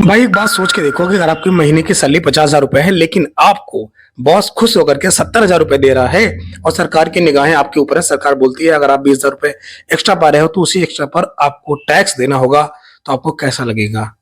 भाई एक बात सोच के देखो कि अगर आपकी महीने की सैलरी 50,000 रुपए है, लेकिन आपको बॉस खुश होकर के 70,000 रुपए दे रहा है और सरकार की निगाहें आपके ऊपर है। सरकार बोलती है अगर आप 20,000 रुपए एक्स्ट्रा पा रहे हो तो उसी एक्स्ट्रा पर आपको टैक्स देना होगा, तो आपको कैसा लगेगा?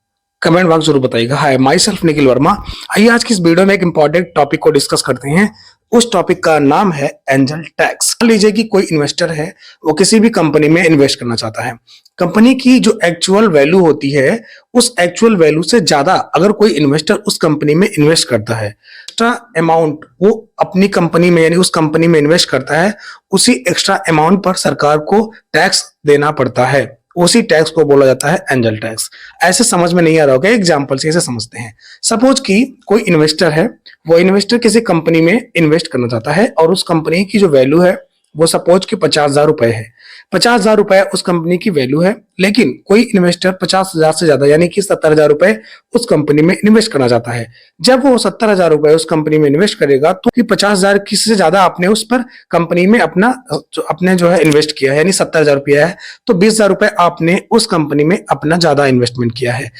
कमेंट बॉक्स जरूर बताइएगा। हाय, माई सेल्फ निखिल वर्मा। आइए आज की इस वीडियो में एक इंपॉर्टेंट टॉपिक को डिस्कस करते हैं। उस टॉपिक का नाम है एंजल टैक्स। मान लीजिए कि कोई इन्वेस्टर है, वो किसी भी कंपनी में इन्वेस्ट करना चाहता है। कंपनी की जो एक्चुअल वैल्यू होती है, उस एक्चुअल वैल्यू से ज्यादा अगर कोई इन्वेस्टर उस कंपनी में इन्वेस्ट करता है, एक्स्ट्रा अमाउंट वो अपनी कंपनी में यानी उस कंपनी में इन्वेस्ट करता है, उसी एक्स्ट्रा अमाउंट पर सरकार को टैक्स देना पड़ता है। उसी टैक्स को बोला जाता है एंजल टैक्स। ऐसे समझ में नहीं आ रहा होगा, एग्जाम्पल से इसे समझते हैं। सपोज कि कोई इन्वेस्टर है, वो इन्वेस्टर किसी कंपनी में इन्वेस्ट करना चाहता है और उस कंपनी की जो वैल्यू है वो सपोज कि 50,000 रुपए है। 50,000 रुपए उस कंपनी की वैल्यू है, लेकिन कोई इन्वेस्टर 50,000 से ज्यादा यानी कि 70,000 रुपए उस कंपनी में इन्वेस्ट करना चाहता है। जब वो 70,000 रुपए उस कंपनी में इन्वेस्ट करेगा तो 50,000 किसी से ज्यादा आपने उस पर कंपनी में अपने जो है इन्वेस्ट किया है, यानी 70,000 रुपया है तो 20,000 रुपए आपने उस कंपनी में अपना ज्यादा इन्वेस्टमेंट किया है।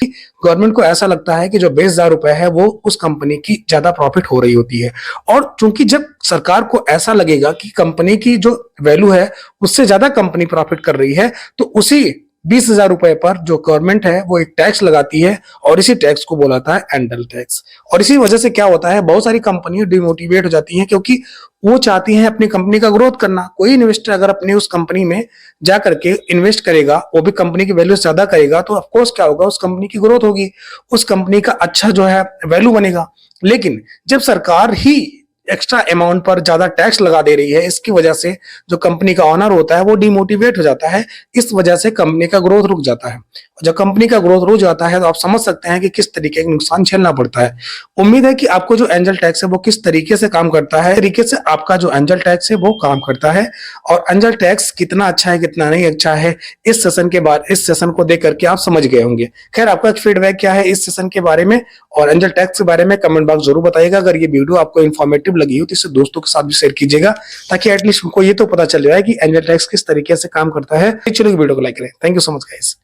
गवर्नमेंट को ऐसा लगता है कि जो 20,000 रुपए है वो उस कंपनी की ज्यादा प्रॉफिट हो रही होती है, और चूंकि जब सरकार को ऐसा लगेगा कि कंपनी की जो वैल्यू है उससे ज्यादा कंपनी प्रॉफिट कर रही है, तो उसी 20,000 रुपए पर जो गवर्नमेंट है वो एक टैक्स लगाती है और इसी टैक्स को बोला जाता है एंजल टैक्स। और इसी वजह से क्या होता है, बहुत सारी कंपनियां डिमोटिवेट हो जाती हैं, क्योंकि वो चाहती हैं अपनी कंपनी का ग्रोथ करना। कोई इन्वेस्टर अगर अपनी उस कंपनी में जा करके इन्वेस्ट करेगा, वो भी कंपनी की वैल्यू ज्यादा करेगा, तो ऑफकोर्स क्या होगा, उस कंपनी की ग्रोथ होगी, उस कंपनी का अच्छा जो है वैल्यू बनेगा। लेकिन जब सरकार ही एक्स्ट्रा अमाउंट पर ज्यादा टैक्स लगा दे रही है, इसकी वजह से जो कंपनी का ऑनर होता है वो डिमोटिवेट हो जाता है। इस वजह से कंपनी का ग्रोथ रुक जाता है। जब कंपनी का ग्रोथ रुक जाता है तो आप समझ सकते हैं कि किस तरीके का नुकसान झेलना पड़ता है। उम्मीद है कि आपको जो एंजल टैक्स है वो किस तरीके से काम करता है, तरीके से आपका जो एंजल टैक्स है वो काम करता है, और एंजल टैक्स कितना अच्छा है कितना नहीं अच्छा है इस सेशन के बाद, इस सेशन को देख करके आप समझ गए होंगे। खैर, आपका फीडबैक क्या है इस सेशन के बारे में और एंजल टैक्स के बारे में कमेंट बॉक्स जरूर बताइएगा। अगर ये वीडियो आपको इन्फॉर्मेटिव लगी हो तो इसे दोस्तों के साथ भी शेयर कीजिएगा, ताकि एटलीस्ट उनको ये तो पता चल जाए कि एंजल टैक्स किस तरीके से काम करता है। चलिए वीडियो को लाइक करें। Thank you so much guys.